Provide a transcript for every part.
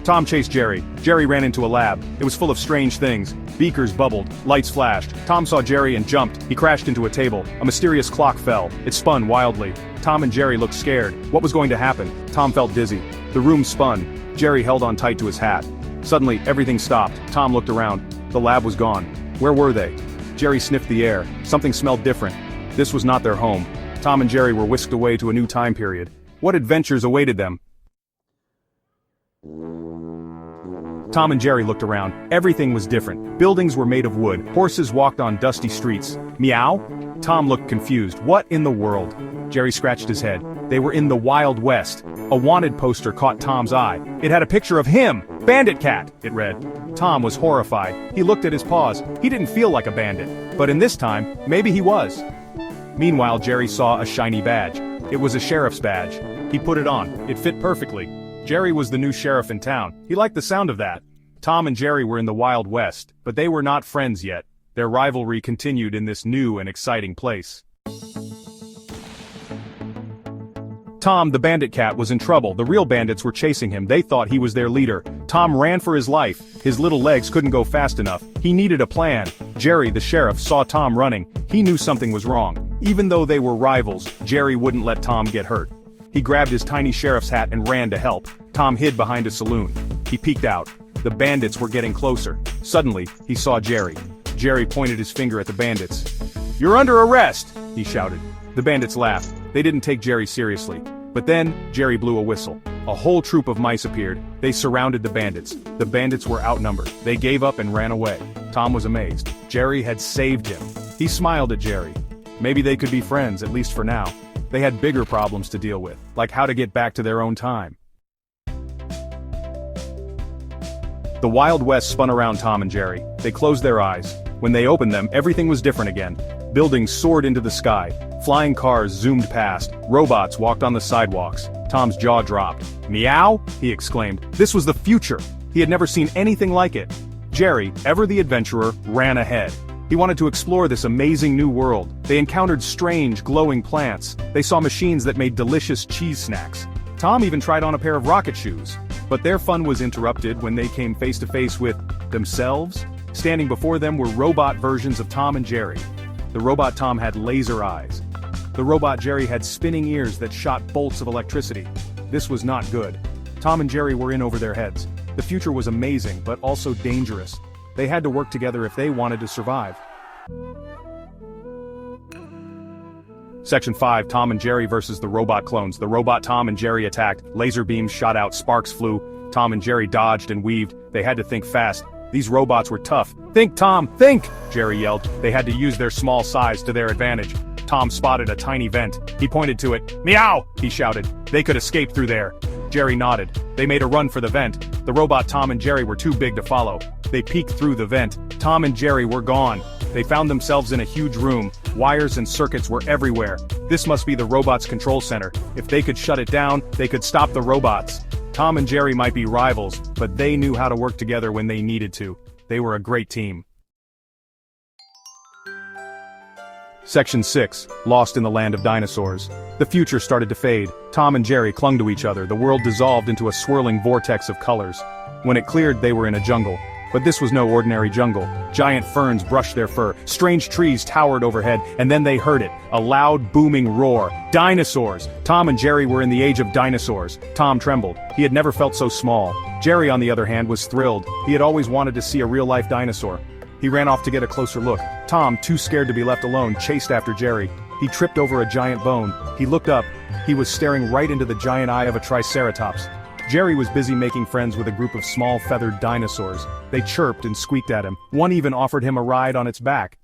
Tom chased Jerry. Jerry ran into a lab. It was full of strange things. Beakers bubbled, lights flashed. Tom saw Jerry and jumped. He crashed into a table. A mysterious clock fell. It spun wildly. Tom and Jerry looked scared. What was going to happen? Tom felt dizzy. The room spun. Jerry held on tight to his hat. Suddenly, everything stopped. Tom looked around. The lab was gone. Where were they? Jerry sniffed the air. Something smelled different. This was not their home. Tom and Jerry were whisked away to a new time period. What adventures awaited them? Tom and Jerry looked around. Everything was different. Buildings were made of wood. Horses walked on dusty streets. Meow? Tom looked confused. What in the world? Jerry scratched his head. They were in the Wild West. A wanted poster caught Tom's eye. It had a picture of him. Bandit Cat, it read. Tom was horrified. He looked at his paws. He didn't feel like a bandit. But in this time, maybe he was. Meanwhile, Jerry saw a shiny badge. It was a sheriff's badge. He put it on. It fit perfectly. Jerry was the new sheriff in town. He liked the sound of that. Tom and Jerry were in the Wild West, but they were not friends yet. Their rivalry continued in this new and exciting place. Tom, the bandit cat, was in trouble. The real bandits were chasing him. They thought he was their leader. Tom ran for his life. His little legs couldn't go fast enough. He needed a plan. Jerry, the sheriff, saw Tom running. He knew something was wrong. Even though they were rivals, Jerry wouldn't let Tom get hurt. He grabbed his tiny sheriff's hat and ran to help. Tom hid behind a saloon. He peeked out. The bandits were getting closer. Suddenly, he saw Jerry. Jerry pointed his finger at the bandits. "You're under arrest!" he shouted. The bandits laughed. They didn't take Jerry seriously. But then, Jerry blew a whistle. A whole troop of mice appeared. They surrounded the bandits. The bandits were outnumbered. They gave up and ran away. Tom was amazed. Jerry had saved him. He smiled at Jerry. Maybe they could be friends, at least for now. They had bigger problems to deal with, like how to get back to their own time. The Wild West spun around Tom and Jerry. They closed their eyes. When they opened them, everything was different again. Buildings soared into the sky. Flying cars zoomed past. Robots walked on the sidewalks. Tom's jaw dropped. "Meow?" he exclaimed. This was the future. He had never seen anything like it. Jerry, ever the adventurer, ran ahead. He wanted to explore this amazing new world. They encountered strange, glowing plants. They saw machines that made delicious cheese snacks. Tom even tried on a pair of rocket shoes. But their fun was interrupted when they came face to face with themselves. Standing before them were robot versions of Tom and Jerry. The robot Tom had laser eyes. The robot Jerry had spinning ears that shot bolts of electricity. This was not good. Tom and Jerry were in over their heads. The future was amazing, but also dangerous. They had to work together if they wanted to survive. Section 5, Tom and Jerry versus the robot clones. The robot Tom and Jerry attacked. Laser beams shot out, sparks flew. Tom and Jerry dodged and weaved. They had to think fast. These robots were tough. "Think, Tom, think!" Jerry yelled. They had to use their small size to their advantage. Tom spotted a tiny vent. He pointed to it. "Meow!" he shouted. They could escape through there. Jerry nodded. They made a run for the vent. The robot Tom and Jerry were too big to follow. They peeked through the vent. Tom and Jerry were gone. They found themselves in a huge room. Wires and circuits were everywhere. This must be the robot's control center. If they could shut it down, they could stop the robots. Tom and Jerry might be rivals, but they knew how to work together when they needed to. They were a great team. Section 6, Lost in the Land of Dinosaurs. The future started to fade. Tom and Jerry clung to each other. The world dissolved into a swirling vortex of colors. When it cleared, they were in a jungle. But this was no ordinary jungle. Giant ferns brushed their fur. Strange trees towered overhead, and then they heard it. A loud, booming roar. Dinosaurs! Tom and Jerry were in the age of dinosaurs. Tom trembled. He had never felt so small. Jerry, on the other hand, was thrilled. He had always wanted to see a real-life dinosaur. He ran off to get a closer look. Tom, too scared to be left alone, chased after Jerry. He tripped over a giant bone. He looked up. He was staring right into the giant eye of a triceratops. Jerry was busy making friends with a group of small feathered dinosaurs. They chirped and squeaked at him. One even offered him a ride on its back.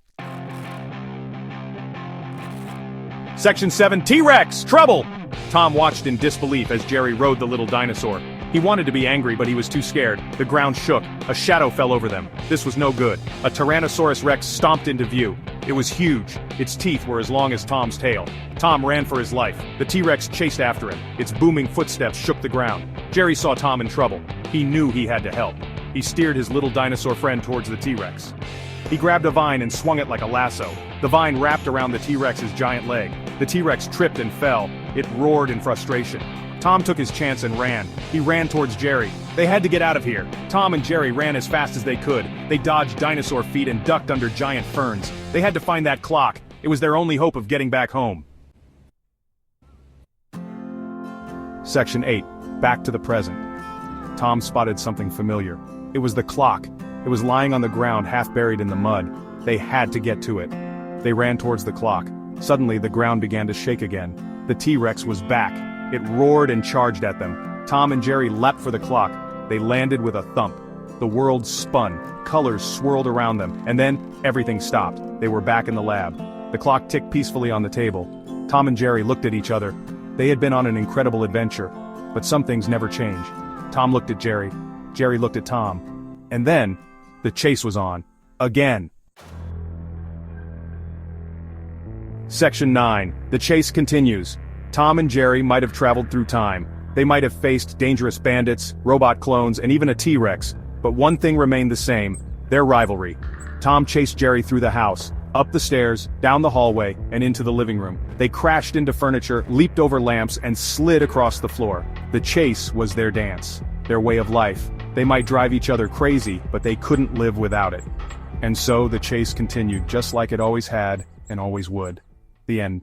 Section 7, T-Rex! Trouble! Tom watched in disbelief as Jerry rode the little dinosaur. He wanted to be angry, but he was too scared. The ground shook. A shadow fell over them. This was no good. A Tyrannosaurus Rex stomped into view. It was huge. Its teeth were as long as Tom's tail. Tom ran for his life. The T-Rex chased after him. Its booming footsteps shook the ground. Jerry saw Tom in trouble. He knew he had to help. He steered his little dinosaur friend towards the T-Rex. He grabbed a vine and swung it like a lasso. The vine wrapped around the T-Rex's giant leg. The T-Rex tripped and fell. It roared in frustration. Tom took his chance and ran. He ran towards Jerry. They had to get out of here. Tom and Jerry ran as fast as they could. They dodged dinosaur feet and ducked under giant ferns. They had to find that clock. It was their only hope of getting back home. Section 8. Back to the present. Tom spotted something familiar. It was the clock. It was lying on the ground, half buried in the mud. They had to get to it. They ran towards the clock. Suddenly, the ground began to shake again. The T-Rex was back. It roared and charged at them. Tom and Jerry leapt for the clock. They landed with a thump. The world spun. Colors swirled around them. And then, everything stopped. They were back in the lab. The clock ticked peacefully on the table. Tom and Jerry looked at each other. They had been on an incredible adventure. But some things never change. Tom looked at Jerry. Jerry looked at Tom. And then, the chase was on. Again. Section 9. The chase continues. Tom and Jerry might have traveled through time. They might have faced dangerous bandits, robot clones, and even a T-Rex. But one thing remained the same: their rivalry. Tom chased Jerry through the house, up the stairs, down the hallway, and into the living room. They crashed into furniture, leaped over lamps, and slid across the floor. The chase was their dance, their way of life. They might drive each other crazy, but they couldn't live without it. And so the chase continued just like it always had and always would. The end.